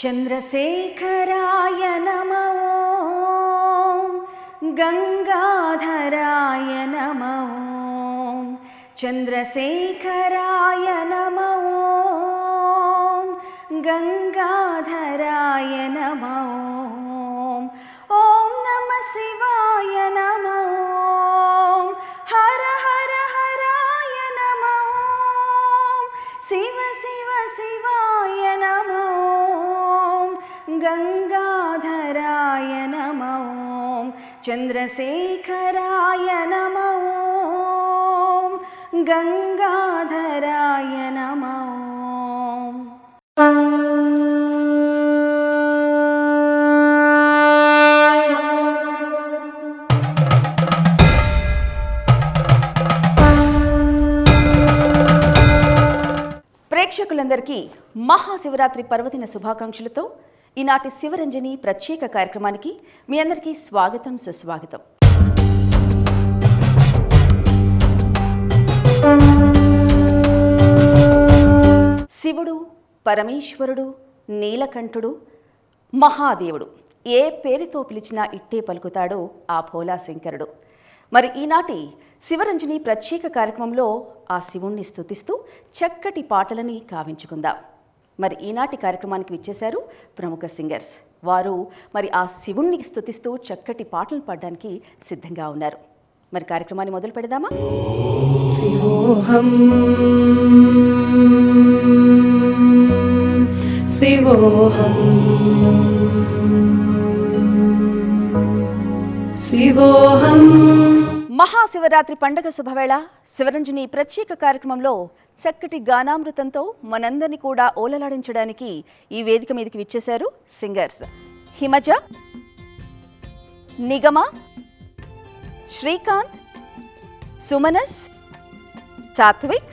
చంద్రశేఖరాయ నమో గంగాధరాయ నమో చంద్రశేఖరాయ నమో గంగాధరాయ నమో ఓం నమః శివాయ నమో హర హర హరాయ నమో శివ శివ శివాయ నమో గంగాధరాయ నమో చంద్రశేఖరాయ నమో గంగాధరాయ నమో. ప్రేక్షకులందరికీ మహాశివరాత్రి పర్వదిన శుభాకాంక్షలతో ఈనాటి శివరంజని ప్రత్యేక కార్యక్రమానికి మీ అందరికీ స్వాగతం సుస్వాగతం. శివుడు, పరమేశ్వరుడు, నీలకంఠుడు, మహాదేవుడు ఏ పేరుతో పిలిచినా ఇట్టే పలుకుతాడో ఆ భోలా శంకరుడు. మరి ఈనాటి శివరంజని ప్రత్యేక కార్యక్రమంలో ఆ శివుణ్ణి స్తుతిస్తూ చక్కటి పాటలని కావించుకుందాం. మరి ఈనాటి కార్యక్రమానికి విచ్చేశారు ప్రముఖ సింగర్స్. వారు మరి ఆ శివుణ్ణి స్తుతిస్తూ చక్కటి పాటలు పాడడానికి సిద్ధంగా ఉన్నారు. మరి కార్యక్రమాన్ని మొదలు పెడదామా? శివోహం శివోహం శివోహం. మహాశివరాత్రి పండుగ శుభవేళ శివరంజని ప్రత్యేక కార్యక్రమంలో చక్కటి గానామృతంతో మనందరినీ కూడా ఓలలాడించడానికి ఈ వేదిక మీదకి విచ్చేశారు సింగర్స్ హిమజ, నిగమ, శ్రీకాంత్, సుమనస్, సాత్విక్,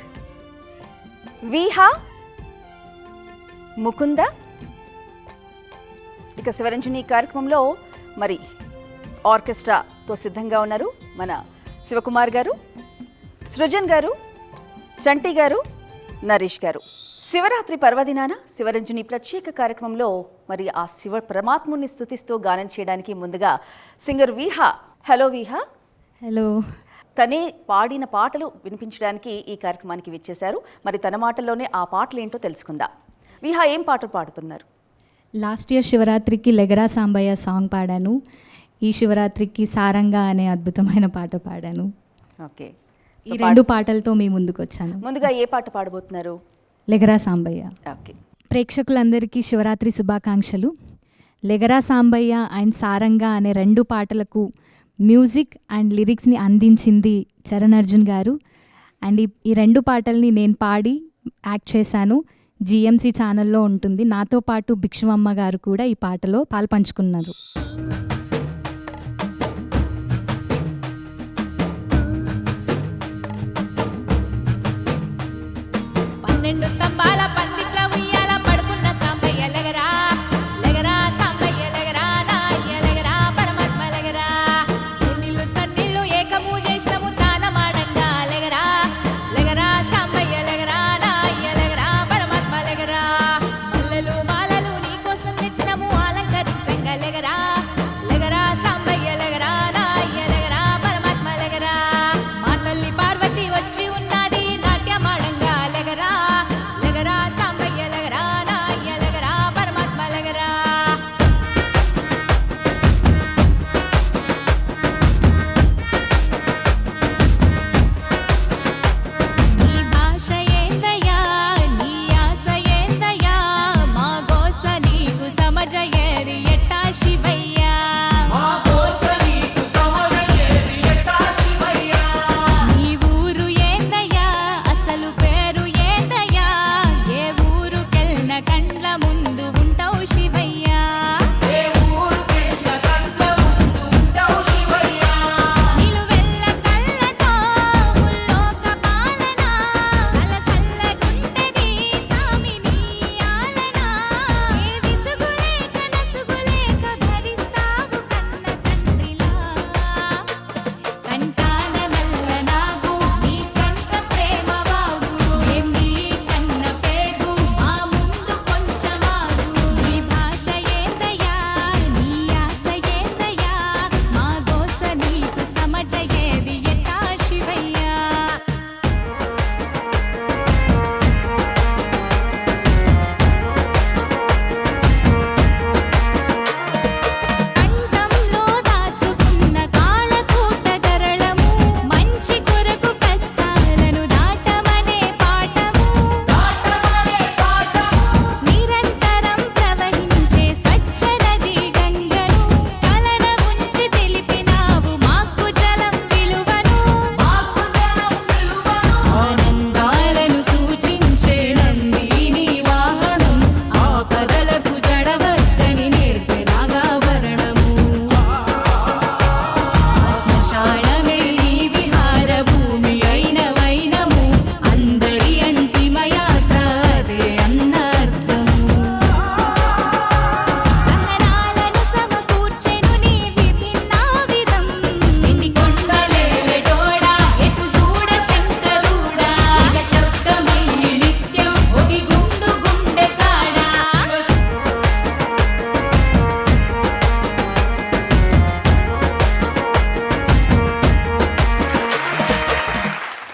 విహా, ముకుంద. ఇక శివరంజని కార్యక్రమంలో మరి ఆర్కెస్ట్రాతో సిద్ధంగా ఉన్నారు మన శివకుమార్ గారు, సృజన్ గారు, చంటి గారు, నరేష్ గారు. శివరాత్రి పర్వదినాన శివరంజని ప్రత్యేక కార్యక్రమంలో మరి ఆ శివ పరమాత్ముని స్తుతిస్తూ గానం చేయడానికి ముందుగా singer Viha. Hello Viha. Hello. తనే పాడిన పాటలు వినిపించడానికి ఈ కార్యక్రమానికి విచ్చేశారు. మరి తన మాటల్లోనే ఆ పాటలు ఏంటో తెలుసుకుందాం. విహా, ఏం పాటలు పాడుతున్నారు? లాస్ట్ ఇయర్ శివరాత్రికి లెగరా సాంబయ్య సాంగ్ పాడాను. ఈ శివరాత్రికి సారంగా అనే అద్భుతమైన పాట పాడాను. ఓకే, ఈ రెండు పాటలతో మీ ముందుకు వచ్చాను. ముందుగా ఏ పాట పాడబోతున్నారు? లెగరా సాంబయ్య. ఓకే. ప్రేక్షకులందరికీ శివరాత్రి శుభాకాంక్షలు. లెగరా సాంబయ్య అండ్ సారంగా అనే రెండు పాటలకు మ్యూజిక్ అండ్ లిరిక్స్ని అందించింది చరణ్ అర్జున్ గారు. అండ్ ఈ రెండు పాటల్ని నేను పాడి యాక్ట్ చేశాను. జిఎంసి ఛానల్లో ఉంటుంది. నాతో పాటు భిక్షమమ్మ గారు కూడా ఈ పాటలో పాల్పంచుకున్నారు. స్తంభాల పందిట్ల ఉయ్యాల పడుకున్న సాంబయ్య లెగరా, లెగరా సాంబయ్య లెగరా, నాయ్య లెగరా, పరమాత్మ లెగరా. ఎన్నిళ్ళు సన్నిళ్ళు ఏకము చేసినము తానమాడంగా లెగరా, లెగరా సాంబయ్య లెగరా, నాయ్య లెగరా, పరమాత్మ లెగరా. మల్లెలు మాలలు నీకోసం తెచ్చినము అలంకరించంగా లెగరా,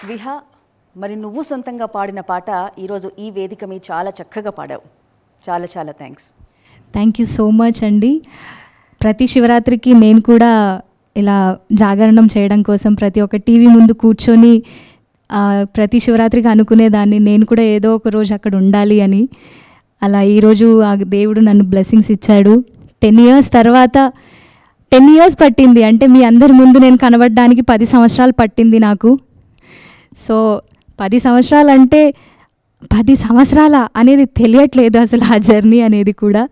విహా, మరి నువ్వు సొంతంగా పాడిన పాట ఈరోజు ఈ వేదిక మీద చాలా చక్కగా పాడావు. చాలా చాలా thanks. Thank you so much అండి. ప్రతి శివరాత్రికి నేను కూడా ఇలా జాగరణం చేయడం కోసం ప్రతి ఒక్క టీవీ ముందు కూర్చొని ప్రతి శివరాత్రికి అనుకునేదాన్ని, నేను కూడా ఏదో ఒక రోజు అక్కడ ఉండాలి అని. అలా ఈరోజు ఆ దేవుడు నన్ను బ్లెస్సింగ్స్ ఇచ్చాడు. 10 years తర్వాత 10 years పట్టింది, అంటే మీ అందరి ముందు నేను కనబడడానికి 10 సంవత్సరాలు పట్టింది నాకు. సో 10 సంవత్సరాలు అంటే 10 సంవత్సరాల అనేది తెలియట్లేదు అసలు ఆ జర్నీ అనేది కూడా.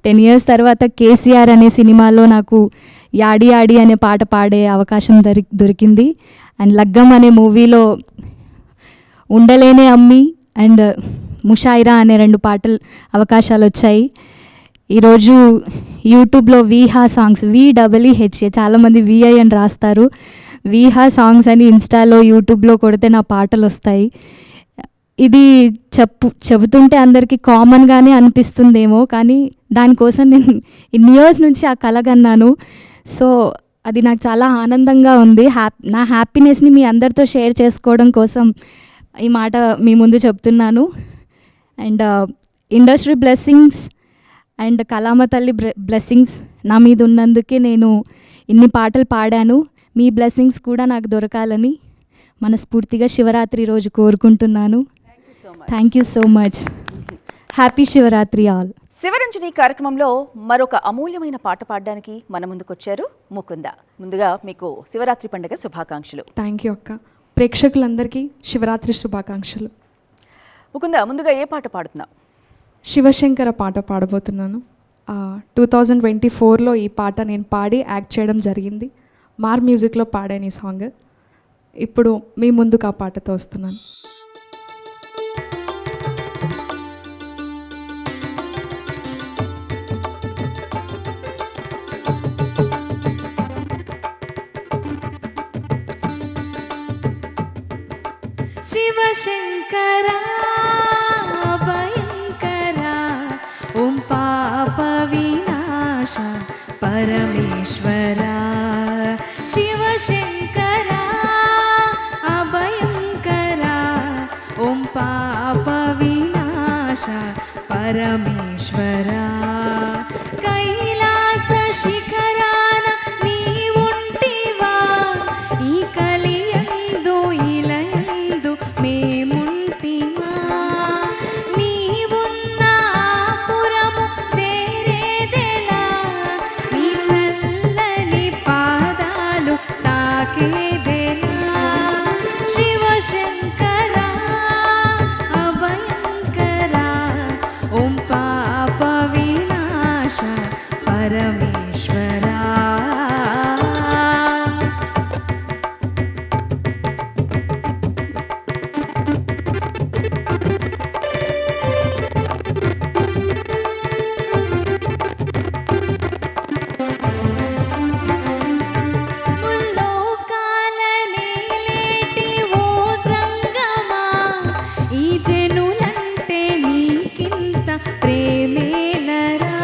10 years తర్వాత కేసీఆర్ అనే సినిమాలో నాకు యాడి యాడి అనే పాట పాడే అవకాశం దొరికింది. అండ్ లగ్గం అనే మూవీలో ఉండలేనే అమ్మి అండ్ ముషాయిరా అనే 2 పాటలు అవకాశాలు వచ్చాయి. ఈరోజు యూట్యూబ్లో వీహా సాంగ్స్, VEEHA, చాలామంది VI అని రాస్తారు, వీహా సాంగ్స్ అని ఇన్స్టాలో యూట్యూబ్లో కొడితే నా పాటలు వస్తాయి. ఇది చెబుతుంటే అందరికీ కామన్గానే అనిపిస్తుందేమో, కానీ దానికోసం నేను ఇన్ని ఇయర్స్ నుంచి ఆ కలగన్నాను. సో అది నాకు చాలా ఆనందంగా ఉంది. నా హ్యాపీనెస్ని మీ అందరితో షేర్ చేసుకోవడం కోసం ఈ మాట మీ ముందు చెప్తున్నాను. అండ్ ఇండస్ట్రీ బ్లెస్సింగ్స్ అండ్ కలామ తల్లి బ్లెస్సింగ్స్ నా మీద ఉన్నందుకే నేను ఇన్ని పాటలు పాడాను. మీ బ్లెస్సింగ్స్ కూడా నాకు దొరకాలని మనస్ఫూర్తిగా శివరాత్రి రోజు కోరుకుంటున్నాను. Thank you so much. Happy Shivaratri all. Shivaranjani కార్యక్రమంలో మరొక అమూల్యమైన పాట పాడడానికి మన ముందుకొచ్చారు ముకుంద. ముందుగా మీకు శివరాత్రి పండుగ శుభాకాంక్షలు. థ్యాంక్ యూ అక్క. ప్రేక్షకులందరికీ శివరాత్రి శుభాకాంక్షలు. ముకుంద, ముందుగా ఏ పాట పాడుతున్నావు? శివశంకర పాట పాడబోతున్నాను. 2024లో ఈ పాట నేను పాడి యాక్ట్ చేయడం జరిగింది. మార్ మ్యూజిక్లో పాడాను ఈ సాంగ్. ఇప్పుడు మీ ముందుకు ఆ పాటతో వస్తున్నాను. శివశంకర భయంకర ఓం పాప వినాశ పరమేశ్వర. శివశంకర అభయంకర ఓం పాప వినాశ పరమేశ్వర. కైలాస శిఖరాన నీవుంటివా, ఈ కలియందు ఇలయందు మేముంటిమా. నీవున్న పురము చేరేదెలా, నీ చల్లని పాదాలు తాకేదెలా. శివశంకర అభయంకర ఓం పాప వినాశ పరమేశ్వర. ముల్లోకాల నేలేటి ఓ జంగమా, ఈ జనులంటే నీకింత ప్రేమేలరా.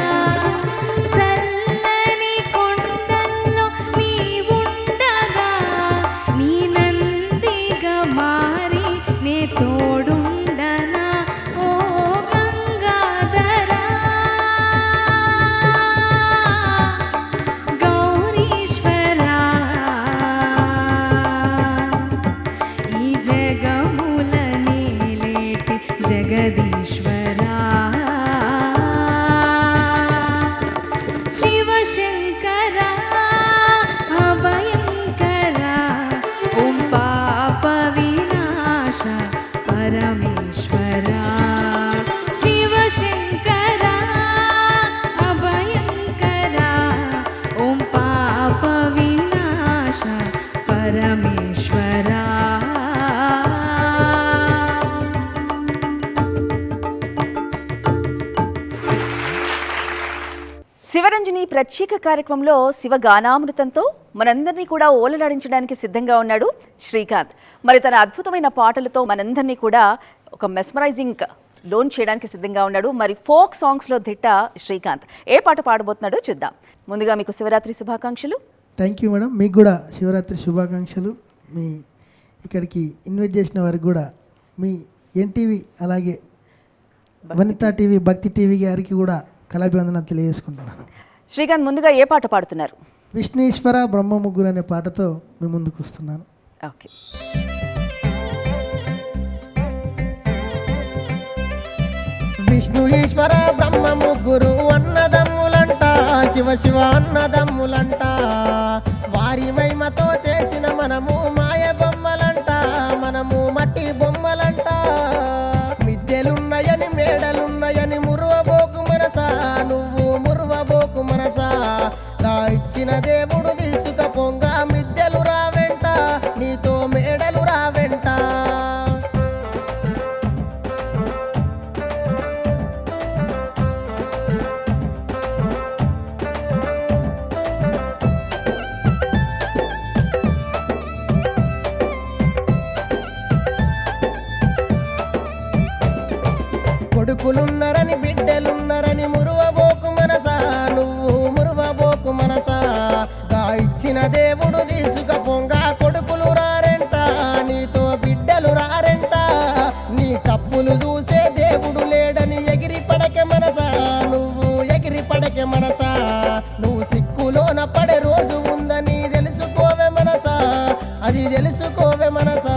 చల్లని కొండల్లో నీవుండగా, నీ నందిగా మారి నే తోడుండనా. ఓ గంగాధరా గౌరీశ్వరా, ఈ జగముల నేలేటి జగదీశ్వరా. శివశంకర అభయంకర ఓం పాప వినాశ పరమేశ్వర. శివశంకర అభయంకర ఓం పాప వినాశ పరమేశ్వర. శివరంజని ప్రత్యేక కార్యక్రమంలో శివగానామృతంతో మనందరినీ కూడా ఓలలాడించడానికి సిద్ధంగా ఉన్నాడు శ్రీకాంత్. మరి తన అద్భుతమైన పాటలతో మనందరినీ కూడా ఒక మెస్మరైజింగ్ లోన్ చేయడానికి సిద్ధంగా ఉన్నాడు. మరి ఫోక్ సాంగ్స్లో దిట్ట శ్రీకాంత్ ఏ పాట పాడబోతున్నాడో చూద్దాం. ముందుగా మీకు శివరాత్రి శుభాకాంక్షలు. Thank you madam. మీకు కూడా శివరాత్రి శుభాకాంక్షలు. మీ ఇక్కడికి ఇన్వైట్ చేసిన వారికి కూడా మీ ఎన్టీవీ అలాగే వనితా టీవీ భక్తి టీవీ గారికి కూడా కళాభివందన తెలియజేసుకుంటున్నాను. శ్రీకాంత్, ముందుగా ఏ పాట పాడుతున్నారు? విష్ణు బ్రహ్మ ముగ్గురు అనే పాటతో మీ ముందుకు వస్తున్నాను. ఓకే. విష్ణు ఈశ్వర బ్రహ్మ ముగ్గురు అన్నదమ్ములంట, శివ శివ అన్నదమ్ములంట. వారి మహిమతో చేసిన మనము మాయ బొమ్మలంట, మనము మట్టి బొమ్మలంట. మిద్దెలున్నాయని మేడలున్నాయని మురువబోకు మనసా, నువ్వు మురువబోకు మనసా. దా ఇచ్చిన దేవుడు తీసుకపోంగా మిద్దెలు రావెంట, నీతో మేడలు రావెంట. కొడుకులున్నరని బిడ్డలున్నరని మురువబోకు మనసా, నువ్వు మురువబోకు మనసా. గా ఇచ్చిన దేవుడు తీసుకపోంగా కొడుకులు రారెంట, నీతో బిడ్డలు రారెంట. నీ తప్పులు చూసే దేవుడు లేడని ఎగిరి పడకే మనసా, నువ్వు ఎగిరి పడకే మనసా. నువ్వు సిక్కులోన పడే రోజు ఉందని తెలుసుకోవే మనసా, అది తెలుసుకోవే మనసా.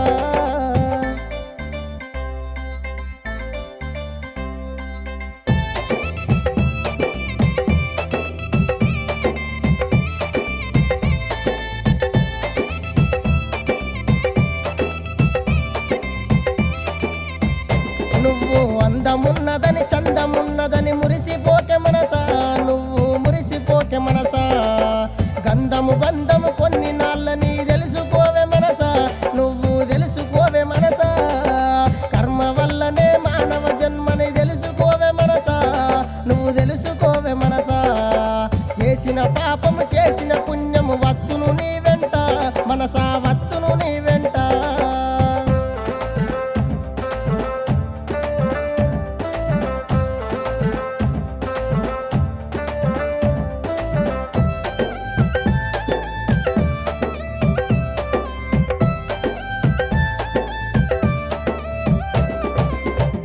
నువ్వు అందమున్నదని చందమున్నదని మురిసిపోకే మనసా, నువ్వు మురిసిపోకే మనసా. గంధము బంధము కొన్ని నాళ్ళని తెలుసుకోవే మనసా, నువ్వు తెలుసుకోవే మనసా. కర్మ వల్లనే మానవ జన్మని తెలుసుకోవే మనసా, నువ్వు తెలుసుకోవే మనసా. చేసిన పాపము చేసిన పుణ్యము వచ్చును నీ వెంట మనసా, వచ్చును నీ వెంట.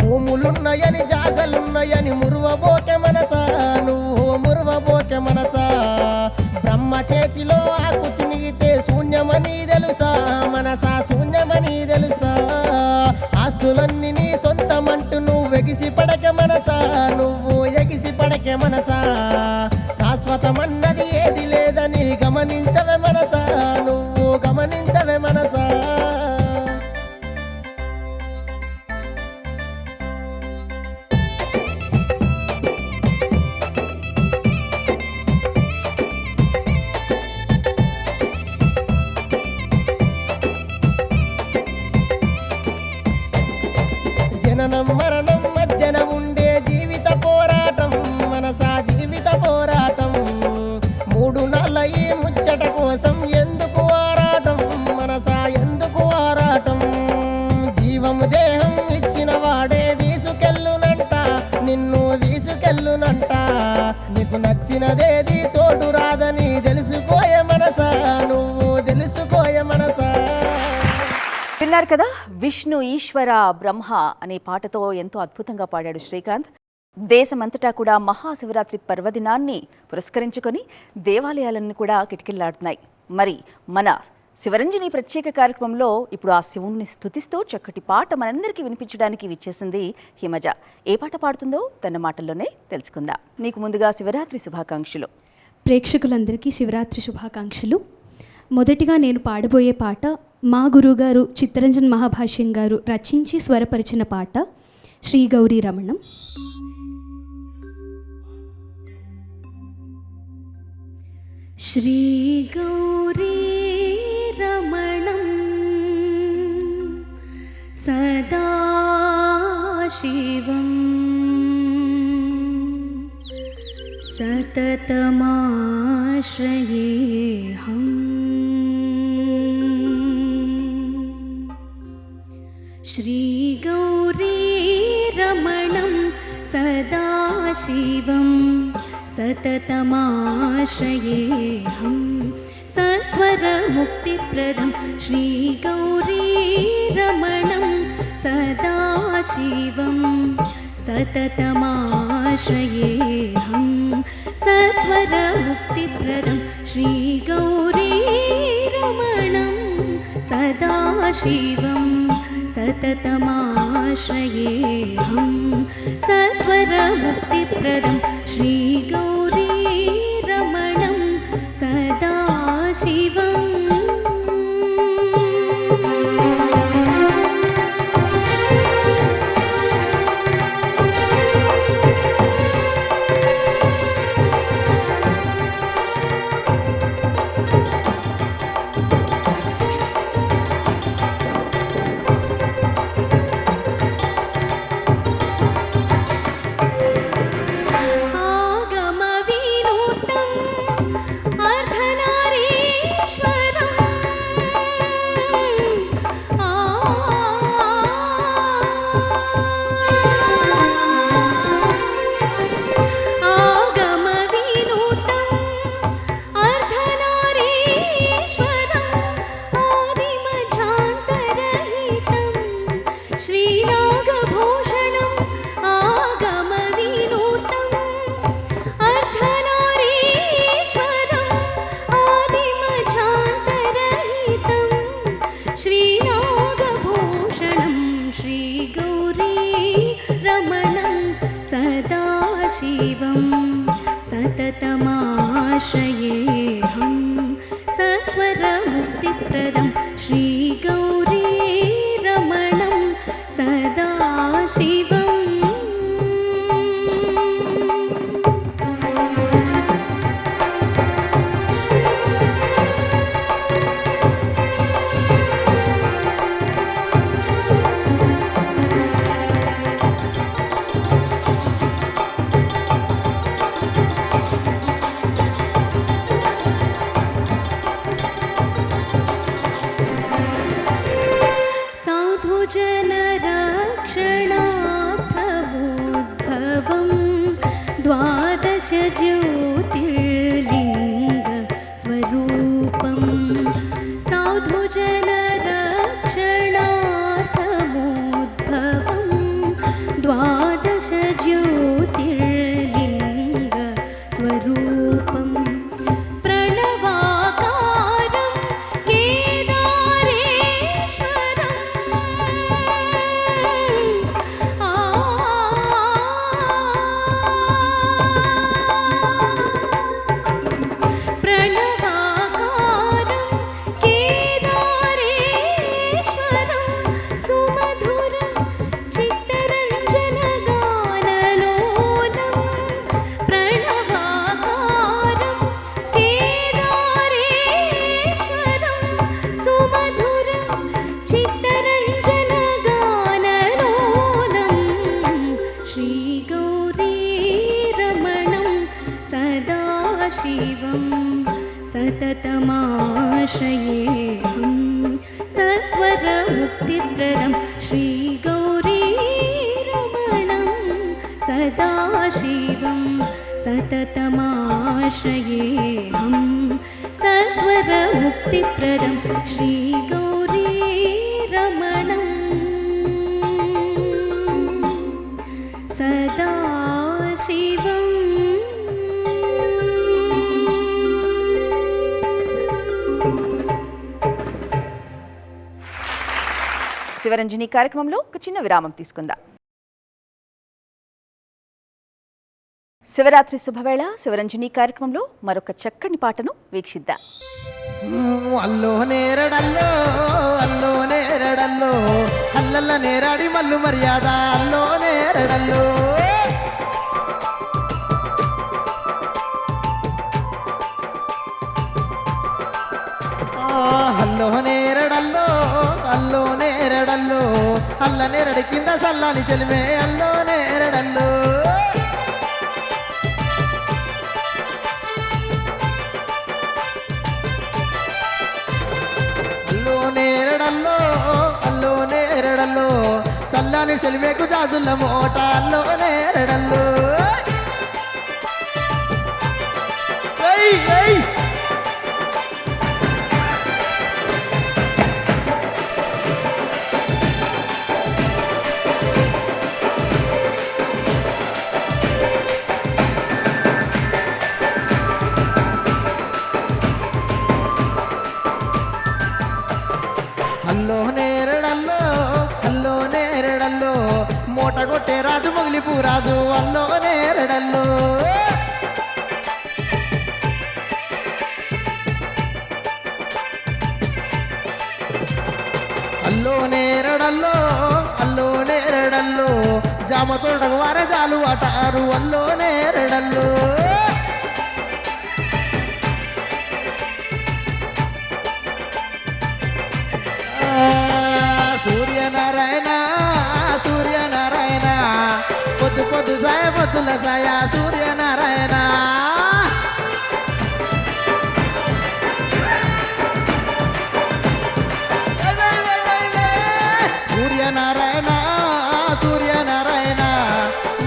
భూములున్నాయని జాగలున్నాయని మురువబోకే మనసా, నువ్వు మురువబోకే మనసా. బ్రహ్మ చేతిలో ఆకు చినిగితే శూన్యమని తెలుసా మనసా, శూన్యమని తెలుసా. ఆస్తులన్నీ నీ సొంతమంటూ నువ్వు ఎగిసి పడకే మనసా, నువ్వు ఎగిసి పడకే మనసా. శాశ్వతమన్నది ఏది లేదని గమనించవే మనసా, నువ్వు గమనించవే మనసా. జననం మరణం మధ్యన ఉండే జీవిత పోరాటం మనసా, జీవిత పోరాటం. 3 నాళ్ళ ఈ ముచ్చట కోసం ఎందుకు ఆరాటం మనసా, ఎందుకు ఆరాటం. జీవము దేహం ఇచ్చిన వాడే తీసుకెళ్ళునంట, నిన్ను తీసుకెళ్ళునంట. నీకు నచ్చినదేది తోడు రాదని తెలుసుకోయే మనసా, నువ్వు తెలుసుకోయే మనసా. విన్నారు కదా, విష్ణు ఈశ్వర బ్రహ్మ అనే పాటతో ఎంతో అద్భుతంగా పాడాడు శ్రీకాంత్. దేశమంతటా కూడా మహాశివరాత్రి పర్వదినాన్ని పురస్కరించుకొని దేవాలయాలన్నీ కూడా కిటకిల్లాడుతున్నాయి. మరి మన శివరంజని ప్రత్యేక కార్యక్రమంలో ఇప్పుడు ఆ శివుణ్ణి స్తుతిస్తూ చక్కటి పాట మనందరికీ వినిపించడానికి విచ్చేసింది హిమజ. ఏ పాట పాడుతుందో తన మాటల్లోనే తెలుసుకుందాం. నీకు ముందుగా శివరాత్రి శుభాకాంక్షలు. ప్రేక్షకులందరికీ శివరాత్రి శుభాకాంక్షలు. మొదటిగా నేను పాడబోయే పాట మా గురుగారు చిత్తరంజన్ మహాభాష్యం గారు రచించి స్వరపరిచిన పాట శ్రీ గౌరీ రమణం. శ్రీ గౌరీ రమణం సదా శివం సతతమాశ్రయేహం. శ్రీ గౌరీ రమణం सदाशिवं सततमाश्रयेऽहं सत्वर सत्वरमुक्तिप्रदं श्रीगौरीरमणं सदाशिवं सततमाश्रयेऽहं सत्वरमुक्तिप्रदं श्रीगौरीरमणं सदाशिवं सततमाश्रयेऽहं सत्वरमुक्तिप्रदं श्रीगौरीरमणं सदाशिवम् सदाशिवं सततमाश्रयेऽहं सत्वरमुक्तिप्रदं श्रीगौरीरमणं सदाशिवम् जनरक्षणार्थमुद्भवं द्वादश ज्योतिर्लिङ्गस्वरूपं साधुजनरक्षणार्थमुद्भवं द्वादश ज्योतिर्लिङ्गस्वरूपं प्रणवाकारं केदारेश्वरं प्रणवाकारं केदारेश्वरं सुमधुरं चित्तरञ्जनगानलोलं प्रणवाकारं केदारेश्वरं सुमधुरं चित्तरञ्जनगानलोलं श्रीगौरीरमणं सदाशिवं सततमाश्रयेऽहं सत्वरमुक्तिप्रदं श्रीगौरीरमणं सदाशिवं सततमाश्रयेऽहं सत्वरमुक्तिप्रदं श्रीगौरीरमणं सदाशिवम् శివరంజని కార్యక్రమంలో ఒక చిన్న విరామం తీసుకుందాం. శివరాత్రి శుభవేళ శివరంజని కార్యక్రమంలో మరొక చక్కని పాటను వీక్షిద్దాం. అల్లో నేరడల్లో అల్లో నేరడల్లో అల్లల్ల నేరాడి మల్లు మర్యాద అల్లో నేరడల్లో అల్లో నేరడల్లో అల్లో నేరడల్లో అల్ల నేరడి కింద సల్లాని చెలిమే అల్లో నేరడల్లో అల్లో నేరడల్లో అల్లో నేరడల్లో సల్లాని చెలిమేకు జాజుల్ల మోట అల్లో నేరడల్లో నేరడల్లో మూట కొట్టే రాజు మొగిలిపు రాజు అల్లో నేరడల్లో అల్లో నేరడల్లో జామ తోటకు వారే జాలు అటారు అల్లో నేరడల్లో సూర్యనారాయణ సూర్యనారాయణ పొద్దు పొద్దు సాయ పొద్దుల సాయ సూర్యనారాయణ సూర్యనారాయణ సూర్యనారాయణ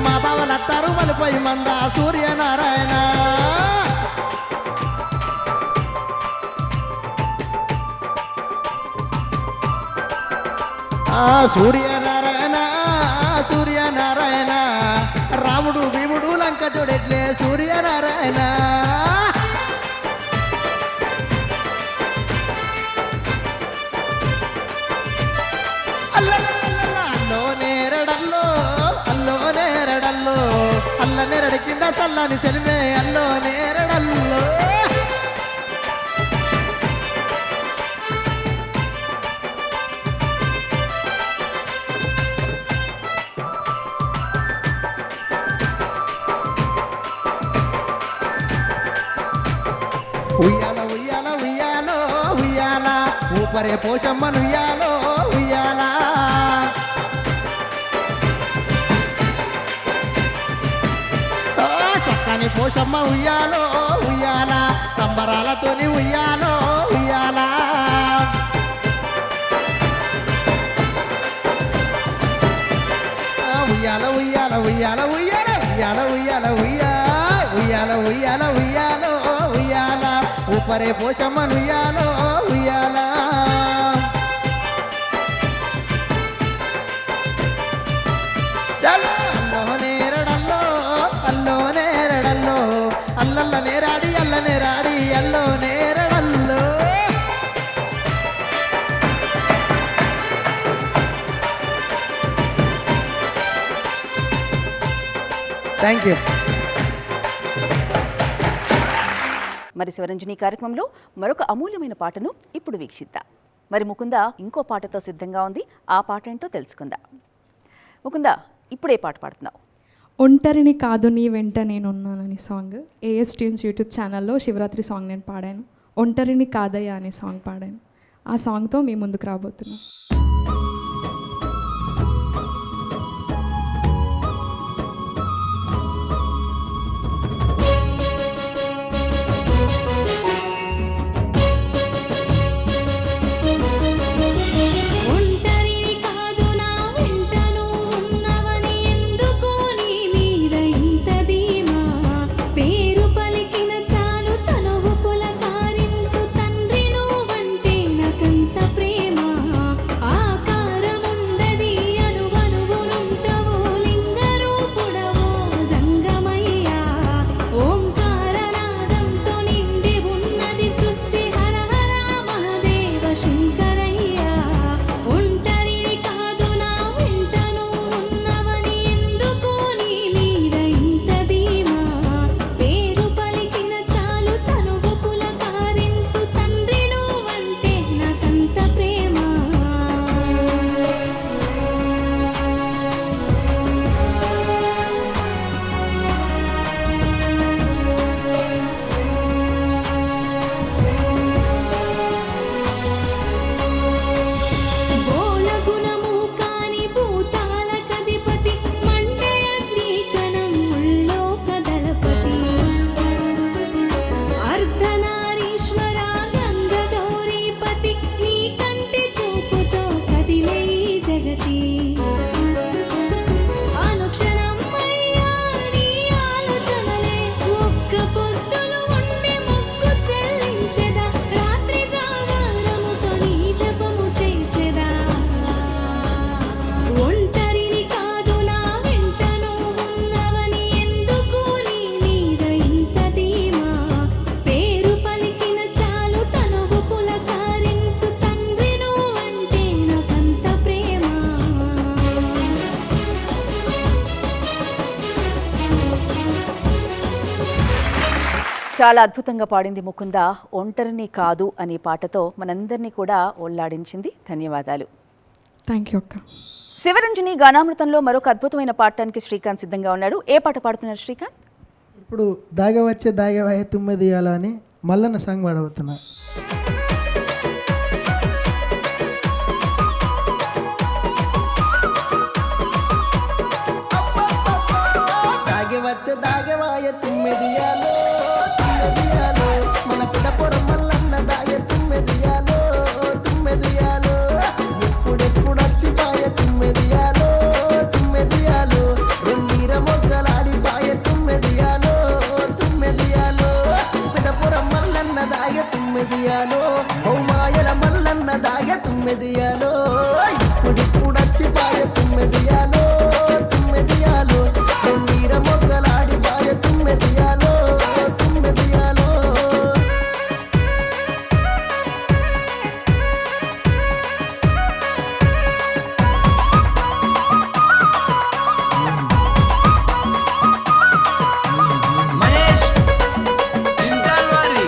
మా బావలత్తారు మలిపై మంద సూర్యనారాయణ సూర్యనారాయణ సూర్యనారాయణ రాముడు భీముడు లంక చూడట్లే సూర్యనారాయణ అల్లో నేరడల్లో అల్ల నేరడి కింద చల్లని సెలిమే అల్లో నేరడల్లో ఉయ్యాల ఉయ్యాల ఉయ్యాలో ఉయ్యాల ఊపరే పోషమ్మను ఉయ్యాలో ఉయ్యాల సక్కని పోషమ్మ ఉయ్యాలో ఉయ్యాల సంబరాలతోని ఉయ్యాలో ఉయ్యాల ఉయ్యాల ఉయ్యాల ఉయ్యాల ఉయ్యాల ఉయ్యాల ఉయ్యాల ఉయ్యాల ఉయ్యాల ఉయ్యాలో ఉయ్యాల ఊపరే పోషమ్మను ఉయ్యాలో ఉయ్యాల చలో అల్లో నేరడల్లో అల్లల్ల నేరాడి అల్ల నేరాడి అల్లో నేరడల్లో థ్యాంక్ యూ. మరి శివరంజని కార్యక్రమంలో మరొక అమూల్యమైన పాటను ఇప్పుడు వీక్షిద్దాం. మరి ముకుంద ఇంకో పాటతో సిద్ధంగా ఉంది. ఆ పాట ఏంటో తెలుసుకుందాం. ముకుంద, ఇప్పుడే పాట పాడుతున్నావు? ఒంటరిని కాదు నీ వెంట నేనున్నానని సాంగ్ ఏఎస్ ట్యూన్స్ యూట్యూబ్ ఛానల్లో శివరాత్రి సాంగ్ నేను పాడాను. ఒంటరిని కాదయ్యా అనే సాంగ్ పాడాను. ఆ సాంగ్తో మీ ముందుకు రాబోతున్నాను. ఆకా చాలా అద్భుతంగా పాడింది ముకుంద. ఒంటరిని కాదు అనే పాటతో మనందరినీ కూడా ఒళ్ళాడించింది. ధన్యవాదాలు. థ్యాంక్ యూ అక్క. శివరంజని గానామృతంలో మరొక అద్భుతమైన పాడటానికి శ్రీకాంత్ సిద్ధంగా ఉన్నాడు. ఏ పాట పాడుతున్నారు శ్రీకాంత్? ఇప్పుడు దాగవచ్చే దాగవాయ తుమ్మెదియాల అని మల్లన్న సాంగ్ పాడబోతున్నా. దాగవచ్చే దాగవాయ తుమ్మెదియాలో తుమ్మెదియాలో మన పిడపురం మల్లన్న దాయ తుమ్మెదియాలో తుమ్మెదియాలో ఎప్పుడెప్పుడు వచ్చిపాయ తుమ్మెదియాలో తుమ్మెదియాలో రెండీర మొగ్గలాడిపాయ తుమ్మెదియాలో తుమ్మెదియాలో పిడపురం మల్లన్న దాయ తుమ్మెదియాలో హౌమాయల మల్లన్న దాయ తుమ్మెదియాలో ఇప్పుడిప్పుడు వచ్చిపాయ తుమ్మెదియాలో తుమ్మెదియాలో రెండీర మొగ్గలాడిపాయ తుమ్మెదియాలో తుమ్మెదియాలో మహేష్ చింతాల్వారి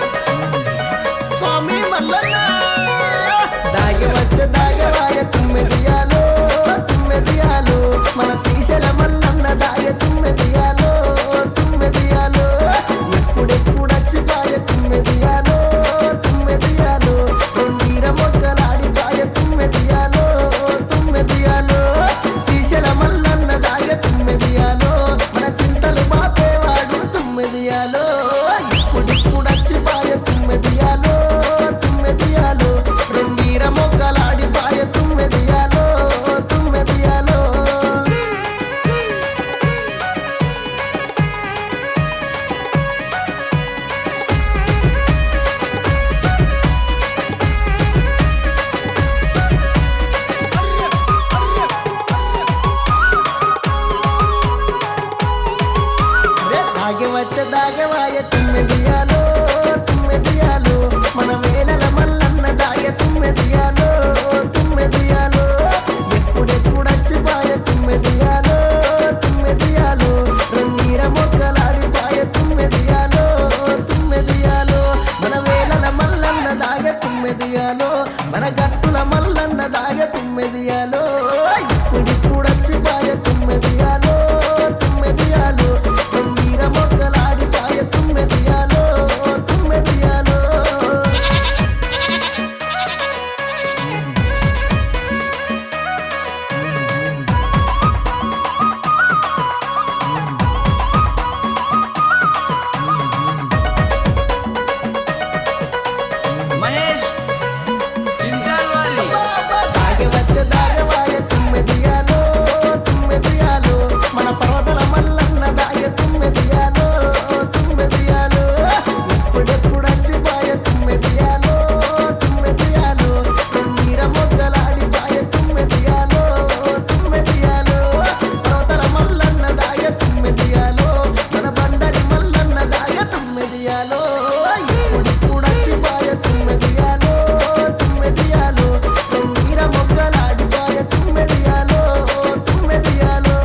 స్వామి మల్లన్న దాగవచ్చ దాగవాయ తుమ్మెదియాలో తుమ్మెదియాలో మన శ్రీశైల మల్లన్న దాయ తుమ్మెదియాలో తుమ్మెదియాలో ఎప్పుడెప్పుడు వచ్చిపాయ తుమ్మెదియాలో తుమ్మెదియాలో రెండీర మొగ్గలాడిపాయ తుమ్మెదియాలో తుమ్మెదియాలో శ్రీశైల మల్లన్న దాయ తుమ్మెదియాలో మన చింతలు బాపేవాడు తుమ్మెదియాలో ఇప్పుడిప్పుడు వచ్చిపాయ తుమ్మెదియాలో తుమ్మెదియాలో రెండీర మొగ్గలాడిపాయ తుమ్మెదియాలో తుమ్మెదియాలో దాగవచ్చ దాగవాయ తుమ్మెదియాలో తుమ్మెదియాలో మన వేలల మల్లన్న దాయ తుమ్మెదియాలో తుమ్మెదియాలో ఎప్పుడెప్పుడు వచ్చిపాయ తుమ్మెదియాలో తుమ్మెదియాలో రెండీర మొగ్గలాడిపాయ తుమ్మెదియాలో తుమ్మెదియాలో మన వేలల మల్లన్న దాయ తుమ్మెదియాలో మన గట్టుల మల్లన్న దాయ తుమ్మెదియాలో ఇప్పుడిప్పుడు వచ్చిపాయ తుమ్మెదియాలో తుమ్మెదియాలో రెండీర మొగ్గలాడిపాయ తుమ్మెదియాలో తుమ్మెదియాలో మహేష్ చింతాల్వారి దాగవచ్చ దాగవాయ తుమ్మెదియాలో తుమ్మెదియాలో మన పర్వతల మల్లన్న దాయ తుమ్మెదియాలో తుమ్మెదియాలో ఎప్పుడెప్పుడు వచ్చిపాయ తుమ్మెదియాలో తుమ్మెదియాలో రెండీర మొగ్గలాడిపాయ తుమ్మెదియాలో తుమ్మెదియాలో పర్వతల మల్లన్న దాయ తుమ్మెదియాలో మన బండరి మల్లన్న దాయ తుమ్మెదియాలో ఎప్పుడిప్పుడు వచ్చిపాయ తుమ్మెదియాలో తుమ్మెదియాలో రెండీర మొగ్గలాడిపాయ తుమ్మెదియాలో తుమ్మెదియాలో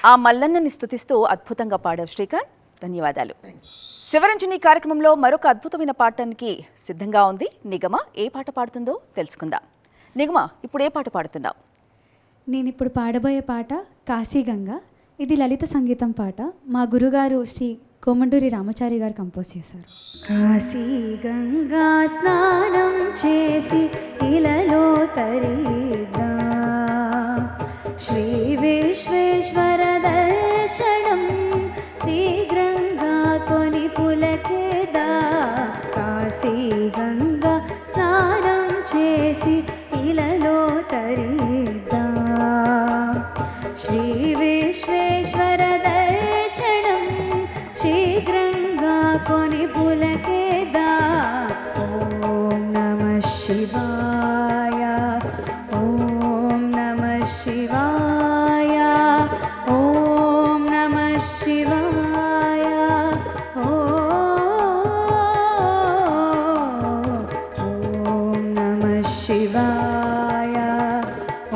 ఆ మల్లన్నని స్తుతిస్తూ అద్భుతంగా పాడావు శ్రీకాంత్. ధన్యవాదాలు. శివరంజని కార్యక్రమంలో మరొక అద్భుతమైన పాడటానికి సిద్ధంగా ఉంది నిగమ. ఏ పాట పాడుతుందో తెలుసుకుందాం. నిగమ, ఇప్పుడు ఏ పాట పాడుతున్నావు? నేను ఇప్పుడు పాడబోయే పాట కాశీగంగ. ఇది లలిత సంగీతం పాట. మా గురుగారు శ్రీ కోమండూరి రామచారి గారు కంపోజ్ చేశారు. కాశీ గంగా స్నానం చేసి ఇలలో తరిద్దాం, శ్రీ విశ్వేశ్వర దర్శనం శీఘ్రంగా కొని పులకేదా. కాశీ గంగా స్నానం చేసి ఇలలో తరిద్దాం, శ్రీ విశ్వేశ్వర దర్శనం శీఘ్రంగా కొని పులకేదా. ఓం నమః శివాయ, ఓం నమః శివాయ, ఓం నమః శివాయ, ఓం నమః శివాయ,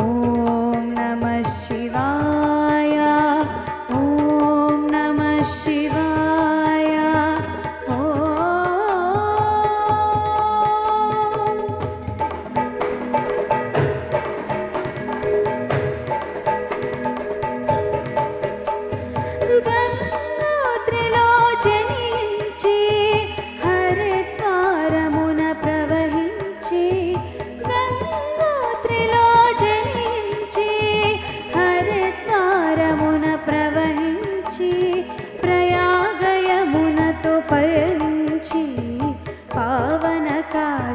ఓం నమః శివాయ.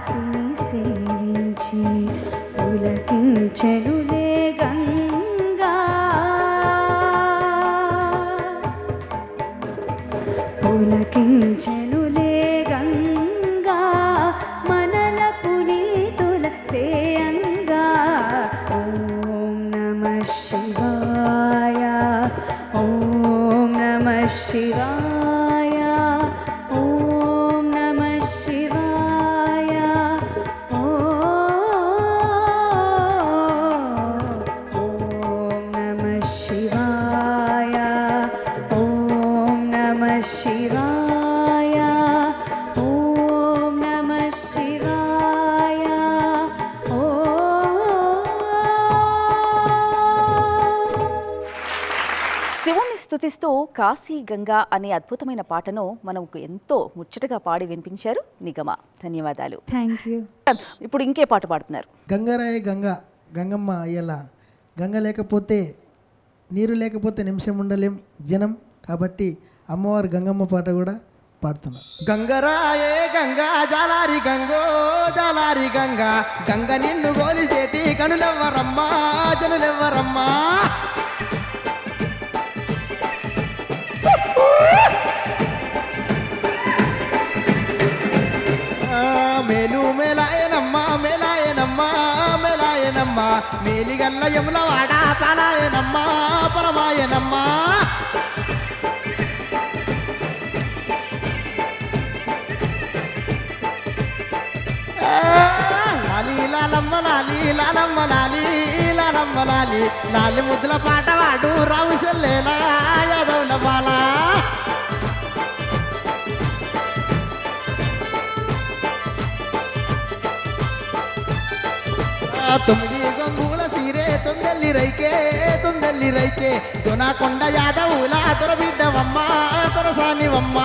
కాశీని సేవించి పులకించెనులే గంగా పులకించెనులే గంగా మనల పునీతుల సేయంగా ఓం నమః శివాయ ఓం నమః శివాయ ఓం నమః శివాయ ఓం నమః శివాయ ఓం నమః శివాయ ఓం నమః శివాయ శివుణ్ణి స్తుతిస్తూ కాశీ గంగా అనే అద్భుతమైన పాటను మనకు ఎంతో ముచ్చటగా పాడి వినిపించారు నిగమ. ధన్యవాదాలు. Thank you. ఇప్పుడు ఇంకే పాట పాడుతున్నారు. గంగరాయ గంగమ్మ అయ్యేలా గంగ లేకపోతే నీరు లేకపోతే నిమిషం ఉండలేం జనం, కాబట్టి అమ్మవారు గంగమ్మ పాట కూడా పాడుతున్నాం. గంగరాయే గంగా జాలారి గంగో జాలారి గంగా గంగ నిన్ను గోలిసేటి కనులెవ్వరమ్మా జనులెవ్వరమ్మా. మేలు మేలాయనమ్మా మేలాయనమ్మా మేలాయనమ్మా మేలిగల్ల యముల వాడ పాలాయనమ్మా పరమాయనమ్మా. లాలి లాలమ్మ లాలి లాలమ్మ లాలి లాలమ్మ లాలి లాలి ముద్దుల పాట వాడు రావు చెల్లేలా యాదవుల బాలా. తొమ్మిది గంగుల సీరే తొందెల్లి రైకే దొనాకొండ యాదవుల దొరబిడ్డవమ్మ దొరసానివమ్మ.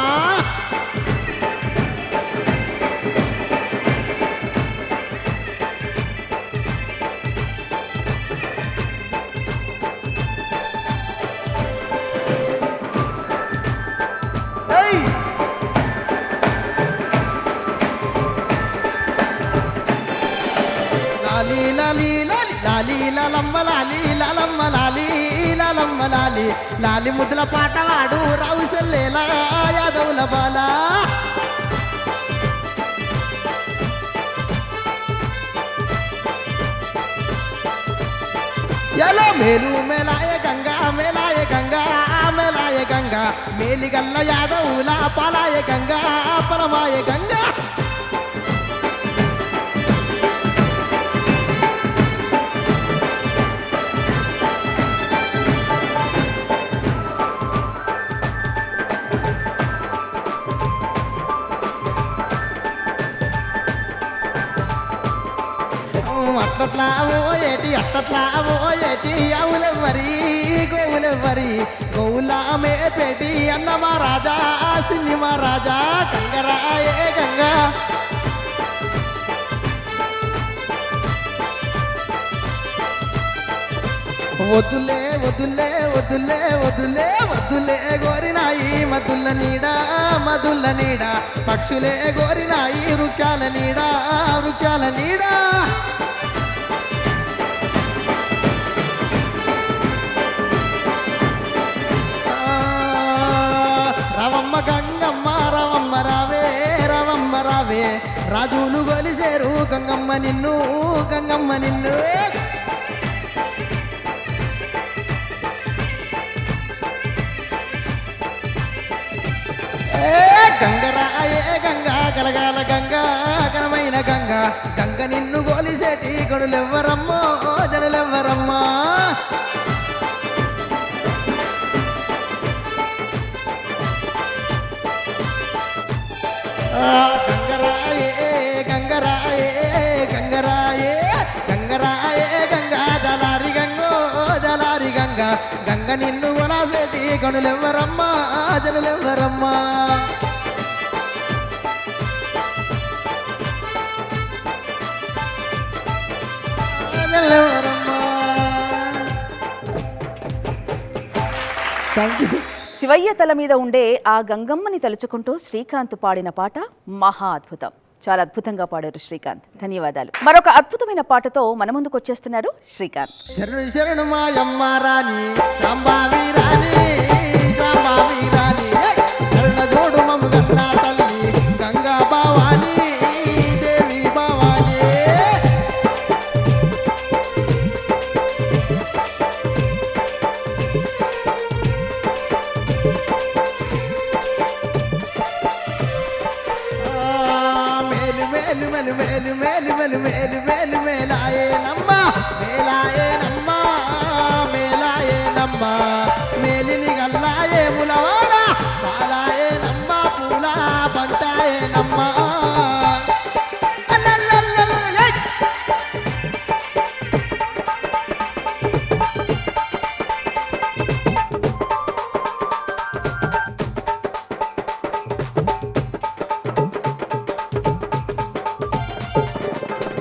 లాలి లాలి లాలి లాలి లాలమ్మ లాలి లాలమ్మ లాలి లాలమ్మ లాలి లాలి ముద్దుల పాట వాడు రావు సెల్లేలా యాదవుల బాలా. ఎలా మేలు మేలాయ గంగా మేలాయ గంగా మేలాయ గంగా మేలిగల్ల యాదవుల పాలాయ గంగా పరమాయ గంగా. అట్లట్లా ఓయేటి అట్టట్లా ఓయేటి ఆవులెవ్వరి గోవులెవ్వరి గోవులా మేపేటి అన్నమా రాజా సినిమా రాజా గంగరాయే గంగా. వద్దులే వద్దులే వద్దులే వద్దులే వద్దులే గోరినాయి మధుల నీడ పక్షులే గోరినాయి వృక్షాల నీడ. రవమ్మ గంగమ్మ రవమ్మ రావే రాజులు గొలిసేరు గంగమ్మ నిన్ను. గంగరాయే గంగా గలగాల గంగా ఘనమైన గంగా గంగ నిన్ను గోలిసేటి గడులెవ్వరమ్మో జనులెవ్వరమ్మా. గంగరాయే గంగరాయే గంగరాయే గంగరాయే గంగా జలారి గంగా గంగ నిన్ను గొలాసేటి గడులెవ్వరమ్మా జనులెవ్వరమ్మా. శివయ్య తల మీద ఉండే ఆ గంగమ్మని తలుచుకుంటూ శ్రీకాంత్ పాడిన పాట మహా అద్భుతం. చాలా అద్భుతంగా పాడారు శ్రీకాంత్, ధన్యవాదాలు. మరొక అద్భుతమైన పాటతో మన ముందుకు వచ్చేస్తున్నారు శ్రీకాంత్. శరణు శరణు మాయమ్మ రాణి శాంబావి రాణి శాంబావి రాణి శరణ జోడు మము గంగా తల్లి గంగా భవాని దేవి భవాని. మేలు మేలు మేలు మేలు మేలు మేలు మేలు మేలాయేనమ్మ మేలాయేనమ్మ మేలాయేనమ్మ మేలిని గల్లాయే ములవాడ పాలాయేనమ్మ పూల పంటాయేనమ్మ.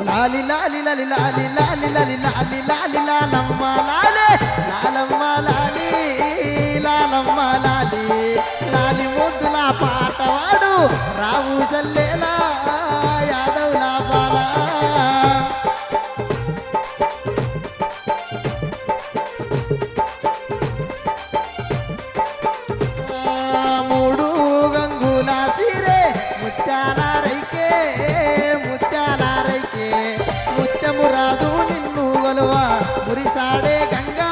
లాలి లాలి లాలి లాలి లాలి లాలి లాలి లాలి లాలమ్మ లాలే లాలమ్మ లాలి లాలమ్మ లాలి లాలి ముద్దుల పాటవాడు రావు చల్లేలా యాదవుల బాల. మూడు గంగుల సిరే ముత్యాల రైకే ముత్యాల రైకే ముత్యము రాదు నిన్ను గొలవా మురిసాడే గంగా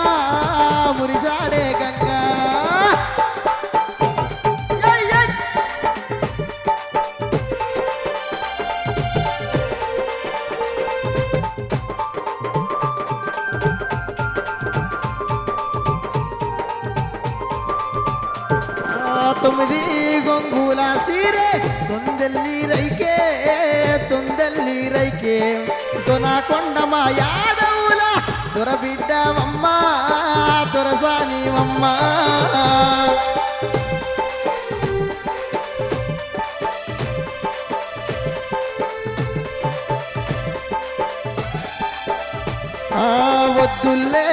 మురిసాడే గంగా. తొమ్మిది గొంగుల సీరే తొందెల్లి రైకే తొందెల్లి రైకే దొనకొండమ యాదవుల దొరబిడ్డవమ్మ దొరసానివమ్మ. వద్దుల్లే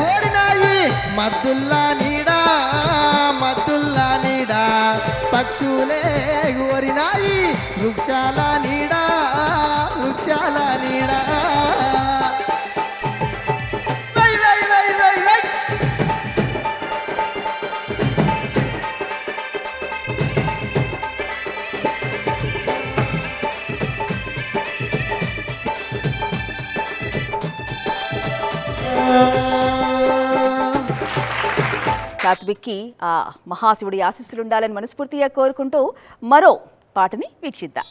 ఓడినాయి మద్దుల్లా నీడా మద్దుల్లా నీడా పక్షులే ఓరినాయి వృక్షాల నీడా వృక్షాల నీడా. వై వై వై వై వై సాత్విక్కి ఆ మహాశివుడి ఆశీస్సులు ఉండాలని మనస్ఫూర్తిగా కోరుకుంటూ మరో పాటని వీక్షిద్దాం.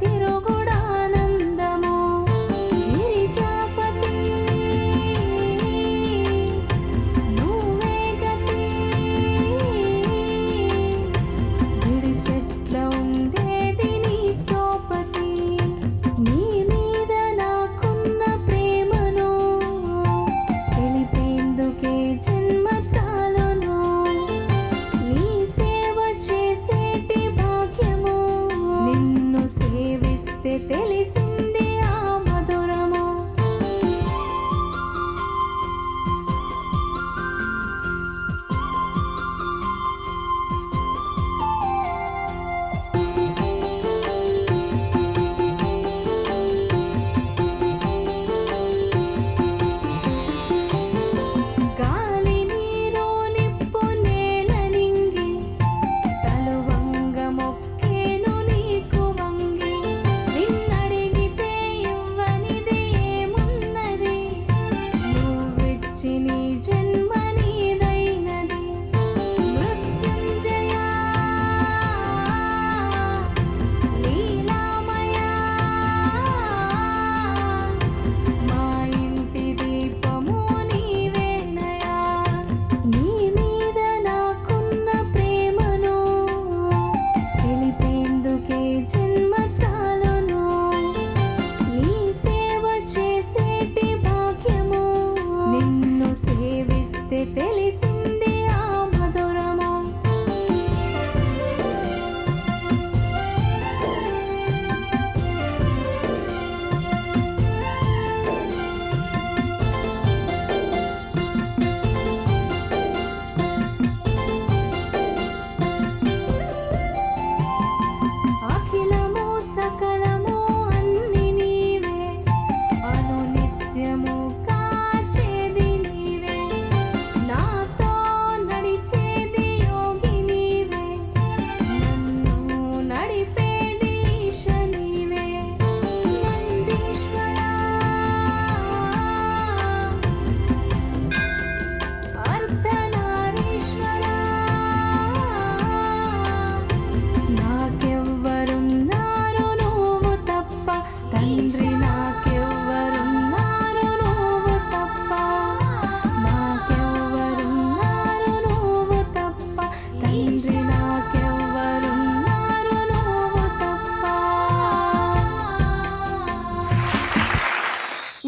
తిరుగుడానందము గిరిజా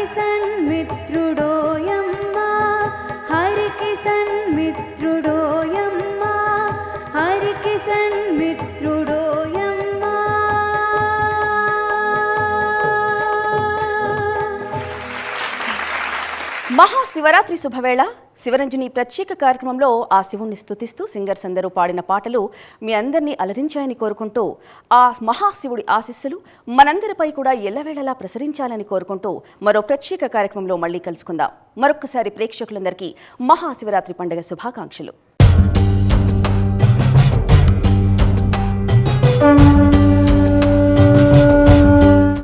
హరికి సన్మిత్రుడోయమ్మ హరికి సన్మిత్రుడోయమ్మ హరికి సన్మిత్రుడోయమ్మ. మహాశివరాత్రి శుభవేళ శివరంజని ప్రత్యేక కార్యక్రమంలో ఆ శివుణ్ణి స్తుతిస్తూ సింగర్స్ అందరూ పాడిన పాటలు మీ అందరినీ అలరించాయని కోరుకుంటూ ఆ మహాశివుడి ఆశీస్సులు మనందరిపై కూడా ఎల్లవేళలా ప్రసరించాలని కోరుకుంటూ మరో ప్రత్యేక కార్యక్రమంలో మళ్ళీ కలుసుకుందాం. మరొక్కసారి ప్రేక్షకులందరికీ మహాశివరాత్రి పండుగ శుభాకాంక్షలు.